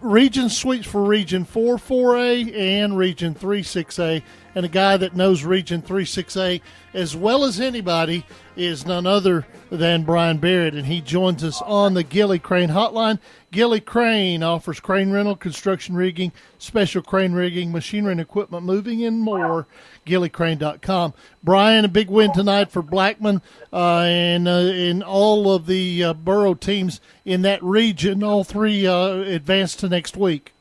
region sweeps for Region 4 4A and Region 3 6A. And a guy that knows Region 3 6A as well as anybody is none other than Bryan Barrett, and he joins us on the Gilly Crane Hotline. Gilly Crane offers crane rental, construction rigging, special crane rigging, machinery and equipment moving, and more. GillyCrane.com. Bryan, a big win tonight for Blackman and all of the borough teams in that region. All three advanced to next week.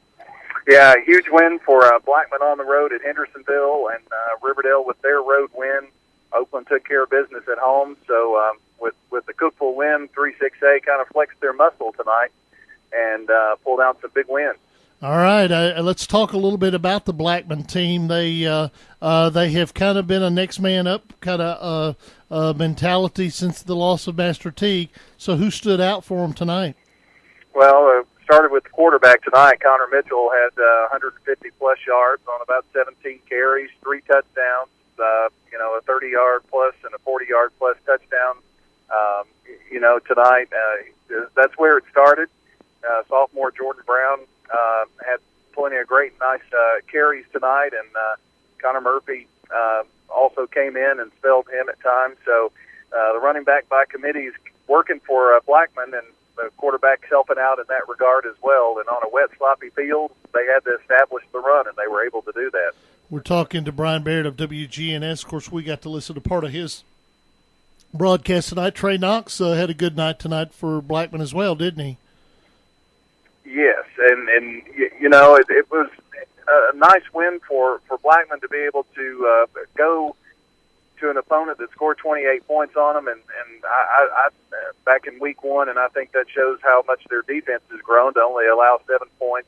Yeah, huge win for Blackman on the road at Hendersonville, and Riverdale with their road win. Oakland took care of business at home, so with the Cookville win, 3-6A kind of flexed their muscle tonight and pulled out some big wins. All right, let's talk a little bit about the Blackman team. They have kind of been a next man up kind of mentality since the loss of Master Teague. So who stood out for them tonight? Well, started with the quarterback tonight. Connor Mitchell had 150-plus yards on about 17 carries, 3 touchdowns, a 30-yard plus and a 40-yard plus touchdown. Tonight, that's where it started. Sophomore Jordan Brown had plenty of great, nice carries tonight, and Connor Murphy also came in and spelled him at times. So the running back by committee is working for Blackman, and the quarterback's helping out in that regard as well. And on a wet, sloppy field, they had to establish the run, and they were able to do that. We're talking to Bryan Barrett of WGNS. Of course, we got to listen to part of his broadcast tonight. Trey Knox had a good night tonight for Blackman as well, didn't he? Yes, and it was a nice win for Blackman to be able to go to an opponent that scored 28 points on them, and I back in week 1, and I think that shows how much their defense has grown to only allow 7 points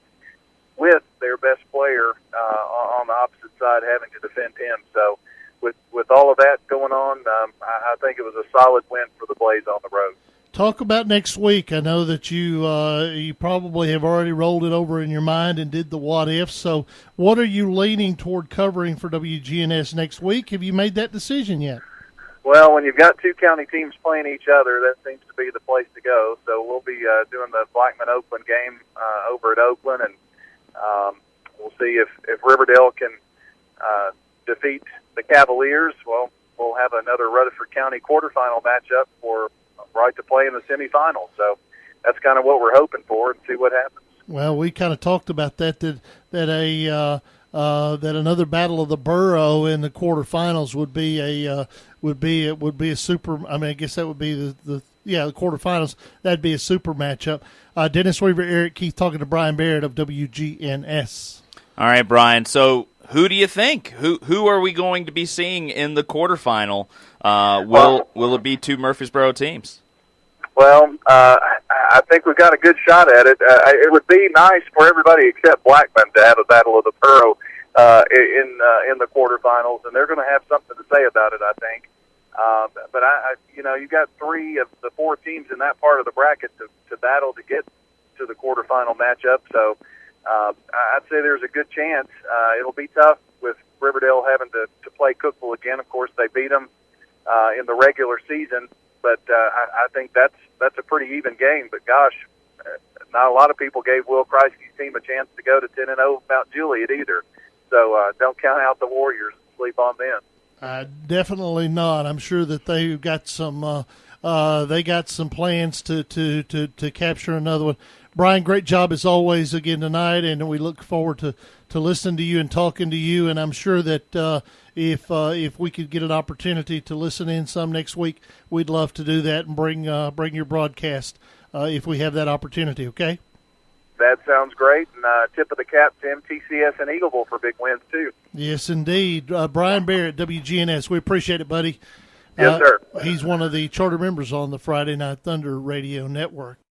with their best player on the opposite side having to defend him. So with all of that going on, I think it was a solid win for the Blaze on the road. Talk about next week. I know that you probably have already rolled it over in your mind and did the what if. So what are you leaning toward covering for WGNS next week? Have you made that decision yet? Well, when you've got 2 county teams playing each other, that seems to be the place to go. So we'll be doing the Blackman-Oakland game over at Oakland, and we'll see if Riverdale can defeat the Cavaliers. Well, we'll have another Rutherford County quarterfinal matchup for right to play in the semifinals. So that's kind of what we're hoping for, and see what happens. Well, we kind of talked about that another battle of the borough in the quarterfinals would be a super. I mean, I guess that would be the quarterfinals. That'd be a super matchup. Dennis Weaver, Eric Keith, talking to Bryan Barrett of WGNS. All right, Bryan. So who do you think? Who are we going to be seeing in the quarterfinal? Will it be 2 Murfreesboro teams? Well, I think we've got a good shot at it. It would be nice for everybody except Blackman to have a battle of the borough in the quarterfinals, and they're going to have something to say about it, I think. But you got 3 of the 4 teams in that part of the bracket to battle to get to the quarterfinal matchup. So I'd say there's a good chance. It'll be tough with Riverdale having to play Cookville again. Of course, they beat them in the regular season, but I think that's a pretty even game. But gosh, not a lot of people gave Will Kreisky's team a chance to go to 10-0 Mount Juliet either. So don't count out the Warriors and sleep on them. Definitely not. I'm sure that they've got some plans to capture another one. Bryan, great job as always again tonight, and we look forward to listening to you and talking to you. And I'm sure that if we could get an opportunity to listen in some next week, we'd love to do that and bring your broadcast if we have that opportunity. Okay. That sounds great, and tip of the cap to MTCS and Eagleville for big wins too. Yes, indeed. Bryan Barrett, WGNS. We appreciate it, buddy. Yes, sir. He's one of the charter members on the Friday Night Thunder radio network.